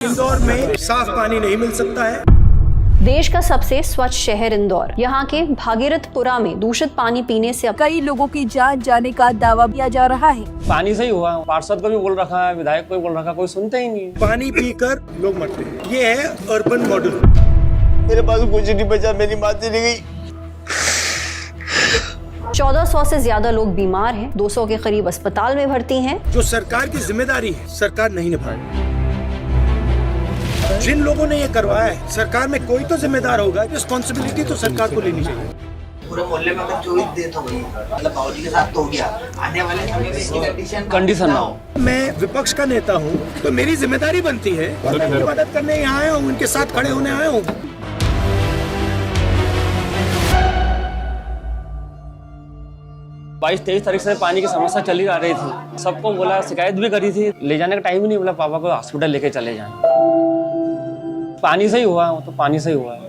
इंदौर में साफ पानी नहीं मिल सकता है। देश का सबसे स्वच्छ शहर इंदौर। यहाँ के भागीरथपुरा में दूषित पानी पीने से कई लोगों की जान जाने का दावा किया जा रहा है। पानी से ही हुआ। पार्षद को भी बोल रखा है, विधायक को भी बोल रखा, कोई सुनते ही नहीं। पानी पीकर लोग मरते हैं। ये है अर्बन मॉडल। मेरे पास कुछ नहीं बचा, मेरी माँ चली गई। 1400 से ज्यादा लोग बीमार हैं, 200 के करीब अस्पताल में भर्ती हैं। जो सरकार की जिम्मेदारी है, सरकार नहीं निभा रही। जिन लोगों ने ये करवाया है, सरकार में कोई तो जिम्मेदार होगा। रिस्पॉन्सिबिलिटी तो सरकार को लेनी चाहिए। पूरे मोहल्ले में अगर 24 डेथ हो गई, मतलब बाबूजी के साथ तो हो गया, आने वाले समय में इसकी कंडीशन ना हो। मैं विपक्ष का नेता हूँ, तो मेरी जिम्मेदारी बनती है और मैं उनकी मदद करने यहाँ आया हूँ, उनके साथ खड़े होने आया हूँ। 22-23 तारीख से पानी की समस्या चली आ रही थी। सबको बोला, शिकायत भी करी थी। ले जाने का टाइम ही नहीं बोला, पापा को हॉस्पिटल लेके चले जाएं। पानी से ही हुआ, वो तो पानी से ही हुआ है।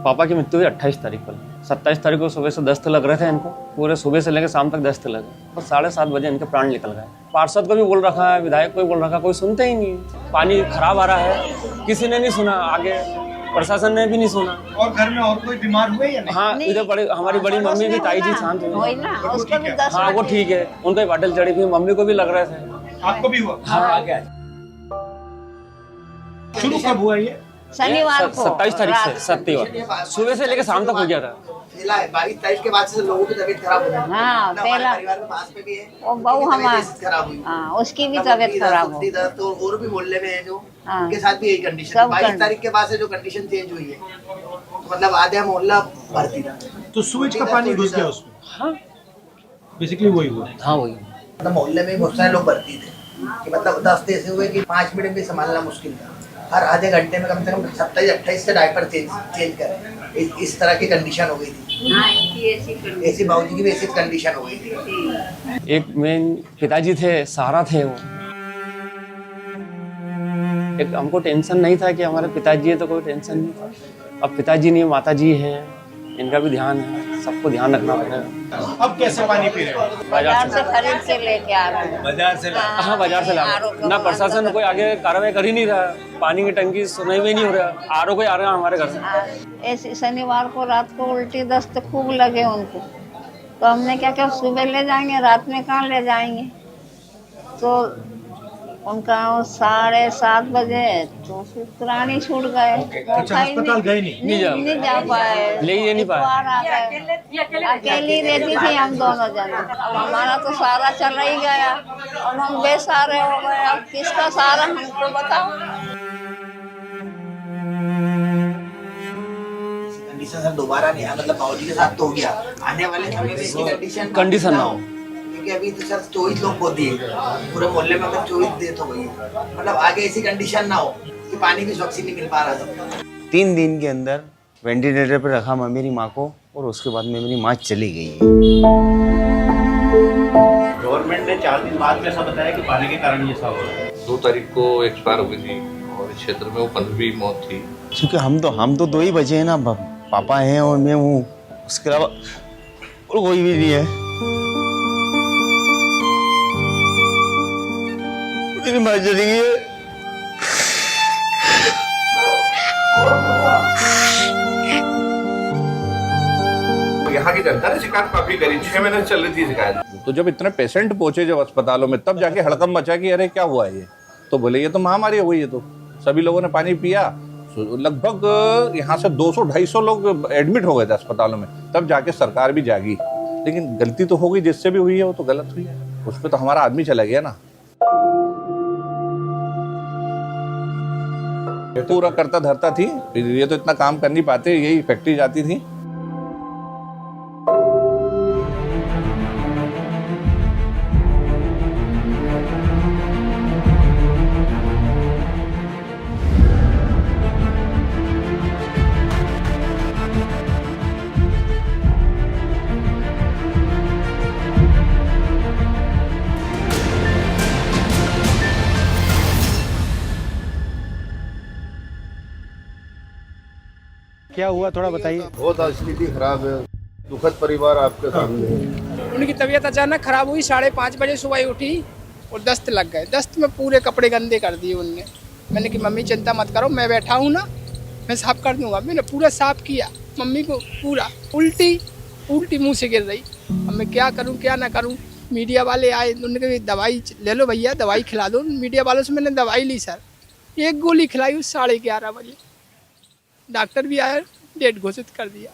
पापा की मृत्यु हुई 28 तारीख को। 27 तारीख को सुबह से दस्त लग रहे थे इनको, पूरे सुबह से लेकर शाम तक दस्त लगे और 7:30 बजे इनके प्राण निकल गए। पार्षद को भी बोल रखा है, विधायक को भी बोल रखा, कोई सुनते ही नहीं। पानी खराब आ रहा है, किसी ने नहीं सुना, आगे प्रशासन ने भी नहीं सुना। और घर में और कोई बीमार हुए या नहीं? हाँ, इधर बड़ी हमारी बड़ी मम्मी भी, ताई जी शांत हुई। हाँ, वो ठीक है, उनको बाटल चढ़ी थी, मम्मी को भी लग रहे थे। आपको भी हुआ? हाँ, शुरू कब हुआ ये? शनिवार को 27 तारीख से सत्यवार सुबह से लेकर शाम तक हो गया था। 22 तारीख के बाद से लोगों की तबीयत खराब हो गई। हाँ, पहला परिवार के पास में भी है, वो बहू हमारी खराब हुई। हाँ, उसकी भी तबीयत खराब हो। तो और भी मोहल्ले में है जो हाँ। उनके साथ भी यही कंडीशन। सब 22 तारीख के बाद से जो कंडीशन चेंज हुई है, तो मतलब आधा मोहल्ला भर्ती था। तो सूरज का पानी घुस गया उसमें। हाँ, बेसिकली वही हुआ। हाँ वही। मतलब मोहल्ले में बहुत सारे लोग भर्ती थे कि मतलब दस्त ऐसे हुए कि 5 मिनट भी संभालना मुश्किल था। हर आधे घंटे में कम से कम 27-28 से डायपर चेंज करें, इस तरह की कंडीशन हो गई थी। ऐसी बाबूजी की भी ऐसी कंडीशन हो गई थी। एक मेन पिताजी थे, सहारा थे वो। एक हमको टेंशन नहीं था कि हमारे पिताजी है, तो कोई टेंशन नहीं था। अब पिताजी नहीं, माताजी हैं, इनका भी ध्यान है, सबको ध्यान रखना पड़ेगा। अब कैसे पानी पी रहे हो? बाजार से खरीद के लेके आ रहे हैं। बाजार से हाँ, बाजार से ला रहे। ना प्रशासन कोई आगे कार्रवाई कर ही नहीं रहा। पानी की टंकी सुनाई में नहीं हो रहा। आरओ कोई आ रहा है हमारे घर से। ऐसे शनिवार को रात को उल्टी दस्त खूब लगे उनको, तो हमने क्या क्या सुबह ले जाएंगे, रात में कहाँ ले जाएंगे। तो उनका 7:30 बजे तो फिर प्राणी छूट गए। अस्पताल गए नहीं जा पाए, ले ही नहीं पाए। अकेली रहती थी हम दोनों जन। अब हमारा तो सारा चला ही गया, अब हम बेसहारे हो गए। अब किसका सहारा हमको बताओ। कंडीशन सर दोबारा नहीं, मतलब बाबूजी के साथ तो हो गया, आने वाले समय में इसकी कंडीशन ना हो। क्योंकि अभी तो सर 24 लोग को दिए, पूरे मोहल्ले में अगर 24 डेथ हो गई, मतलब आगे ऐसी कंडीशन ना हो कि पानी भी स्वच्छ नहीं मिल पा रहा था। 3 दिन के अंदर वेंटिलेटर पर रखा मेरी माँ को, और उसके बाद में मेरी माँ चली गई है। गवर्नमेंट ने 4 दिन बाद में ऐसा बताया कि पानी के कारण ये सब हो रहा है। 2 तारीख को एक्सपायर हो गई थी और इस क्षेत्र में वो 15वीं मौत थी। क्योंकि हम तो 2 ही बचे हैं ना, पापा हैं और मैं हूँ, उसके अलावा और कोई भी नहीं है। मेरी माँ चली गई है। यहाँ की जनता ने शिकायत काफी करी, 6 महीने चल रही थी शिकायत। तो जब इतने पेशेंट पहुंचे जब अस्पतालों में, तब जाके हड़कंप मचा कि अरे क्या हुआ ये, तो बोले ये तो महामारी हो गई है। तो सभी लोगों ने पानी पिया, लगभग यहाँ से 200-250 लोग एडमिट हो गए थे अस्पतालों में। तब जाके सरकार भी जागी, लेकिन गलती तो हो गई, जिससे भी हुई है वो तो गलत हुई है। उस पर तो हमारा आदमी चला गया ना। पूरा करता धरता थी, ये तो इतना काम कर नहीं पाते, यही फैक्ट्री जाती थी। क्या हुआ, थोड़ा बताइए। बहुत स्थिति खराब है, दुखद परिवार आपके सामने है। उनकी तबीयत अचानक खराब हुई। 5:30 बजे सुबह उठी और दस्त लग गए। दस्त में पूरे कपड़े गंदे कर दिए उनने। मैंने कि मम्मी चिंता मत करो, मैं बैठा हूँ ना, मैं साफ कर दूंगा। मैंने पूरा साफ किया, मम्मी को पूरा उल्टी मुंह से गिर रही। अब मैं क्या करूँ क्या ना करूँ। मीडिया वाले आए, उन्होंने कहा दवाई ले लो भैया, दवाई खिला दो। मीडिया वालों से मैंने दवाई ली सर, 1 गोली खिलाई उस 11:30 बजे। डॉक्टर भी आया, डेट घोषित कर दिया।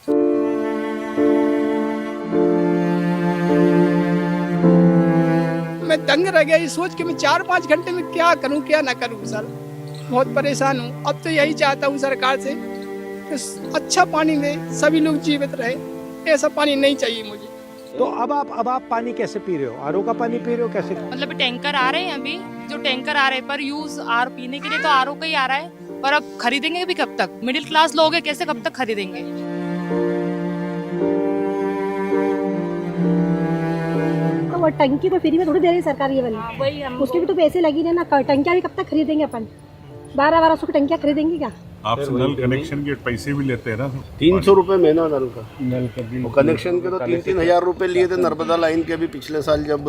मैं दंग रह गया ये सोच के, मैं 4-5 घंटे में क्या करूं क्या ना करूं सर। बहुत परेशान हूं। अब तो यही चाहता हूं सरकार से कि अच्छा पानी दे, सभी लोग जीवित रहे। ऐसा पानी नहीं चाहिए मुझे। तो अब आप पानी कैसे पी रहे हो? आरओ का पानी पी रहे हो कैसे? मतलब टैंकर आ रहे हैं, अभी जो टैंकर आ रहे हैं पर यूज आर पीने के लिए तो आरओ का ही आ रहा है, पर अब खरीदेंगे भी कब तक? मिडिल क्लास लोग हैं, कैसे कब तक खरीदेंगे? तो वो टंकी तो फ्री में थोड़ी दे रही सरकार ये वाली, उसके भी तो पैसे लगी ना। टंकियाँ भी कब तक खरीदेंगे अपन? 1200 की टंकियाँ खरीदेंगे क्या? आपसे नल कनेक्शन के पैसे भी लेते हैं ना। 300 रुपये महीना नल का कनेक्शन के तो 3-3 हज़ार रुपये लिए थे। नर्मदा लाइन के भी पिछले साल जब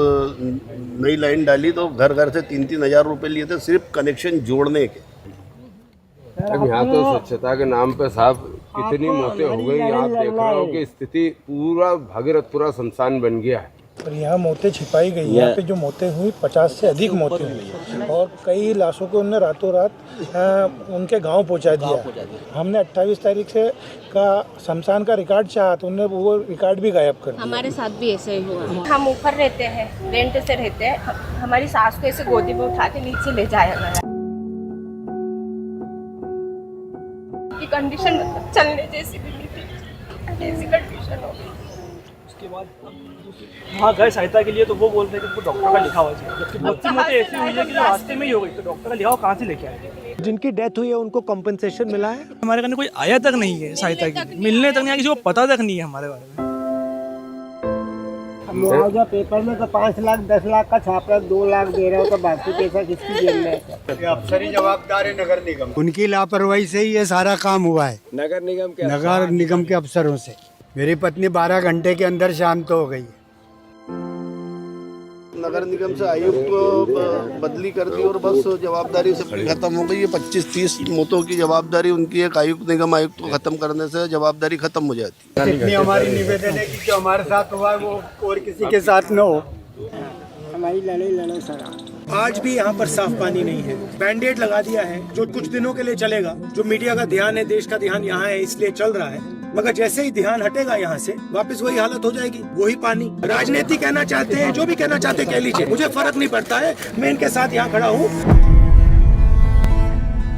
नई लाइन डाली तो घर घर से 3-3 हज़ार रुपये लिए थे सिर्फ कनेक्शन जोड़ने के। यहाँ तो स्वच्छता के नाम पे साहब कितनी मौतें हो गई। आप देख रहे हो कि स्थिति पूरा भागीरथपुरा शमशान बन गया है। पर यहाँ मौतें छिपाई गई। यहाँ पे जो मौतें हुई 50 से अधिक मौतें हुई और कई लाशों को उन्होंने रातों रात उनके गांव पहुँचा दिया। हमने 28 तारीख से का शमशान का रिकॉर्ड चाहा तो उन्होंने वो रिकॉर्ड भी गायब कर दिया। हमारे साथ भी ऐसे ही हुआ। हम ऊपर रहते हैं, रेंट से रहते हैं। हमारी सास को ऐसे गोदी में उठा के नीचे ले जाया गया। की कंडीशन मतलब चलने जैसी भी नहीं थी, ऐसी कंडीशन हो गई। उसके बाद वहाँ गए सहायता के लिए तो वो बोलते हैं कि उनको डॉक्टर का लिखा हुआ चाहिए, जबकि बहुत सी मौतें ऐसी हुई है कि जो रास्ते में ही हो गई। तो डॉक्टर का लिखा हुआ कहाँ से लेके आए? जिनकी डेथ हुई है उनको कंपनसेशन मिला है? हमारे करने कोई आया तक नहीं है सहायता की, मिलने तक नहीं आया, किसी को पता तक नहीं है हमारे बारे में। मुआवजा पेपर में तो 5 लाख 10 लाख का छाप रहा, 2 लाख दे रहे हो तो बाकी पैसा किसकी जेब में है? अफसर ही जवाबदार है नगर निगम। उनकी लापरवाही से ही ये सारा काम हुआ है। नगर निगम के अफसरों से। मेरी पत्नी 12 घंटे के अंदर शांत हो गई। नगर निगम से आयुक्त को बदली कर दी और बस जवाबदारी से खत्म हो गई। ये 25-30 मौतों की जवाबदारी उनकी एक आयुक्त निगम आयुक्त को खत्म करने से जवाबदारी खत्म हो जाती है। इतनी हमारी निवेदन है कि जो हमारे साथ हुआ वो और किसी के साथ न हो। हमारी लड़े सर। आज भी यहाँ पर साफ पानी नहीं है। बैंडेड लगा दिया है जो कुछ दिनों के लिए चलेगा। जो मीडिया का ध्यान है, देश का ध्यान यहाँ है इसलिए चल रहा है, मगर जैसे ही ध्यान हटेगा यहाँ से वापस वही हालत हो जाएगी, वही पानी। राजनीति कहना चाहते हैं, जो भी कहना चाहते हैं कह लीजिए, मुझे फर्क नहीं पड़ता है। मैं इनके साथ यहाँ खड़ा हूँ।